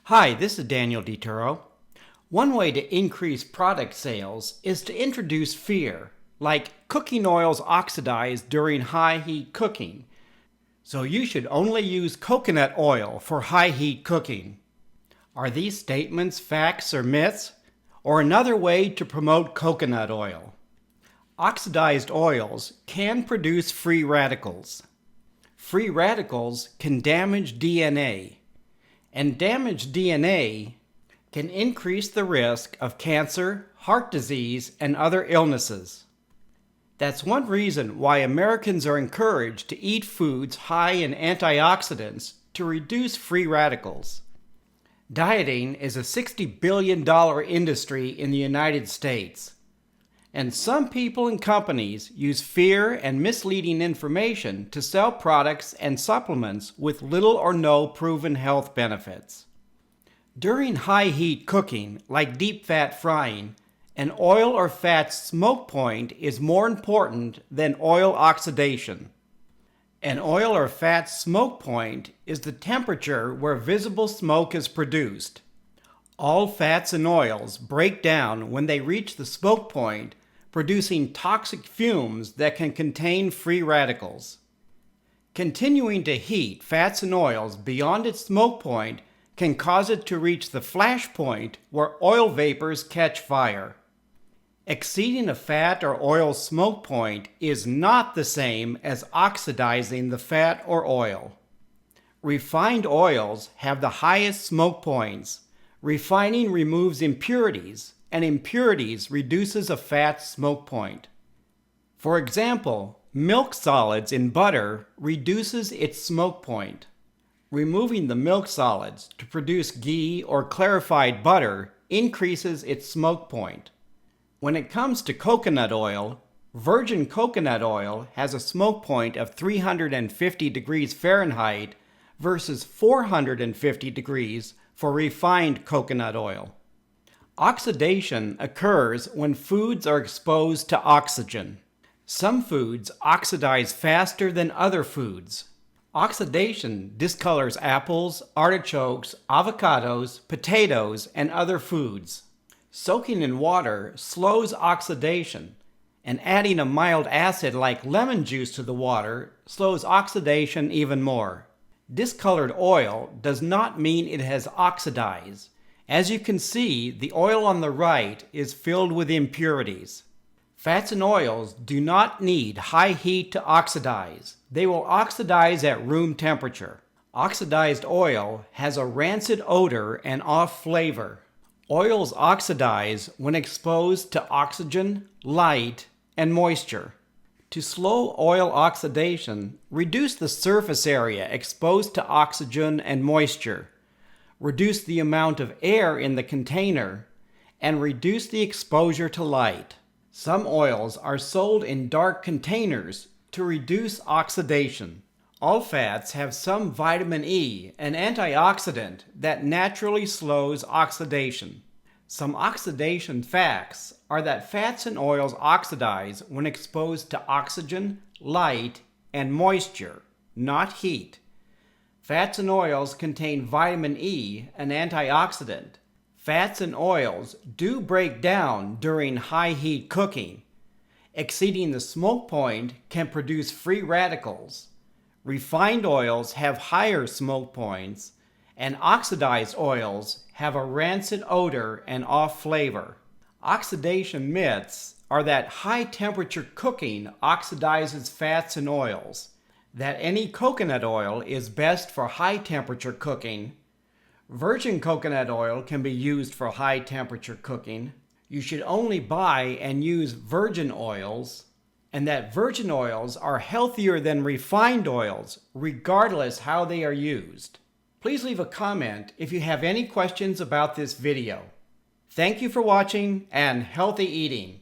Hi, this is Daniel DiTuro. One way to increase product sales is to introduce fear, like cooking oils oxidize during high heat cooking. So you should only use coconut oil for high heat cooking. Are these statements facts or myths? Or another way to promote coconut oil? Oxidized oils can produce free radicals. Free radicals can damage DNA. And damaged DNA can increase the risk of cancer, heart disease, and other illnesses. That's one reason why Americans are encouraged to eat foods high in antioxidants to reduce free radicals. Dieting is a $60 billion industry in the United States. And some people and companies use fear and misleading information to sell products and supplements with little or no proven health benefits. During high heat cooking, like deep fat frying, an oil or fat smoke point is more important than oil oxidation. An oil or fat smoke point is the temperature where visible smoke is produced. All fats and oils break down when they reach the smoke point, producing toxic fumes that can contain free radicals. Continuing to heat fats and oils beyond its smoke point can cause it to reach the flash point where oil vapors catch fire. Exceeding a fat or oil smoke point is not the same as oxidizing the fat or oil. Refined oils have the highest smoke points. Refining removes impurities, and impurities reduces a fat smoke point. For example, milk solids in butter reduces its smoke point. Removing the milk solids to produce ghee or clarified butter increases its smoke point. When it comes to coconut oil, virgin coconut oil has a smoke point of 350 degrees Fahrenheit versus 450 degrees for refined coconut oil. Oxidation occurs when foods are exposed to oxygen. Some foods oxidize faster than other foods. Oxidation discolors apples, artichokes, avocados, potatoes, and other foods. Soaking in water slows oxidation, and adding a mild acid like lemon juice to the water slows oxidation even more. Discolored oil does not mean it has oxidized. As you can see, the oil on the right is filled with impurities. Fats and oils do not need high heat to oxidize. They will oxidize at room temperature. Oxidized oil has a rancid odor and off flavor. Oils oxidize when exposed to oxygen, light, and moisture. To slow oil oxidation, reduce the surface area exposed to oxygen and moisture. Reduce the amount of air in the container, and reduce the exposure to light. Some oils are sold in dark containers to reduce oxidation. All fats have some vitamin E, an antioxidant that naturally slows oxidation. Some oxidation facts are that fats and oils oxidize when exposed to oxygen, light, and moisture, not heat. Fats and oils contain vitamin E, an antioxidant. Fats and oils do break down during high heat cooking. Exceeding the smoke point can produce free radicals. Refined oils have higher smoke points, and oxidized oils have a rancid odor and off flavor. Oxidation myths are that high temperature cooking oxidizes fats and oils, that any coconut oil is best for high temperature cooking. Virgin coconut oil can be used for high temperature cooking. You should only buy and use virgin oils, and that virgin oils are healthier than refined oils, regardless how they are used. Please leave a comment if you have any questions about this video. Thank you for watching, and healthy eating.